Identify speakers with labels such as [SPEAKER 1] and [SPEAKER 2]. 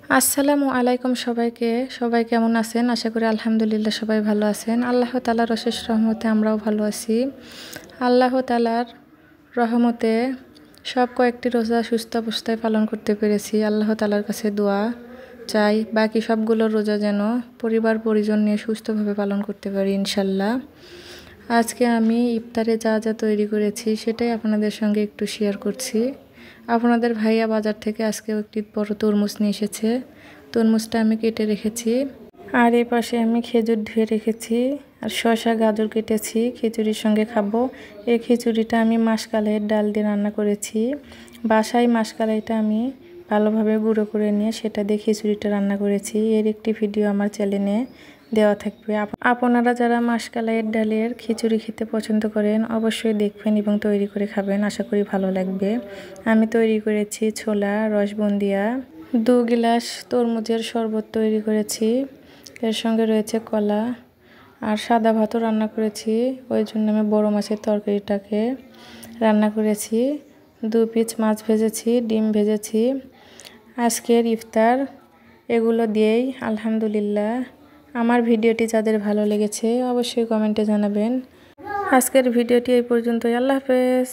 [SPEAKER 1] আসসালামু আলাইকুম সবাইকে। সবাই কেমন আছেন? আশা করি আলহামদুলিল্লাহ সবাই ভালো আছেন। আল্লাহ তাআলার অশেষ রহমতে আমরাও ভালো আছি। আল্লাহ তাআলার রহমতে সব কয়েকটি রোজা সুস্থ অবস্থায় পালন করতে পেরেছি। আল্লাহ তাআলার কাছে দোয়া চাই বাকি সবগুলো রোজা যেন পরিবার পরিজন নিয়ে সুস্থভাবে পালন করতে পারি ইনশাল্লাহ। আজকে আমি ইফতারে যা যা তৈরি করেছি সেটাই আপনাদের সঙ্গে একটু শেয়ার করছি। আপনাদের ভাইয়া বাজার থেকে আজকেও একটি বড় তরমুজ নিয়ে এসেছে। তরমুজটা আমি কেটে রেখেছি। আর এই পাশে আমি খেজুর ধুয়ে রেখেছি আর শসা গাজর কেটেছি খিচুড়ির সঙ্গে খাবো। এই খিচুড়িটা আমি মাসকালাইয়ের ডাল দিয়ে রান্না করেছি। বাসায় মাসকালাইটা আমি ভালোভাবে গুঁড়ো করে নিয়ে সেটা দিয়ে খিচুড়িটা রান্না করেছি। এর একটি ভিডিও আমার চ্যানেলে দেওয়া থাকবে। আপনারা যারা মাসকালাইয়ের ডালের খিচুড়ি খেতে পছন্দ করেন অবশ্যই দেখবেন এবং তৈরি করে খাবেন, আশা করি ভালো লাগবে। আমি তৈরি করেছি ছোলা রসবন্দিয়া, 2 গ্লাস তরমুজের শরবত তৈরি করেছি। এর সঙ্গে রয়েছে কলা আর সাদা ভাতও রান্না করেছি। ওই জন্য আমি বড় মাছের তরকারিটাকে রান্না করেছি। 2 পিস মাছ ভেজেছি, ডিম ভেজেছি। আজকের ইফতার এগুলো দিয়েই আলহামদুলিল্লাহ। আমার ভিডিওটি যাদের ভালো লেগেছে অবশ্যই কমেন্টে জানাবেন। আজকের ভিডিওটি এই পর্যন্তই। আল্লাহ হাফেজ।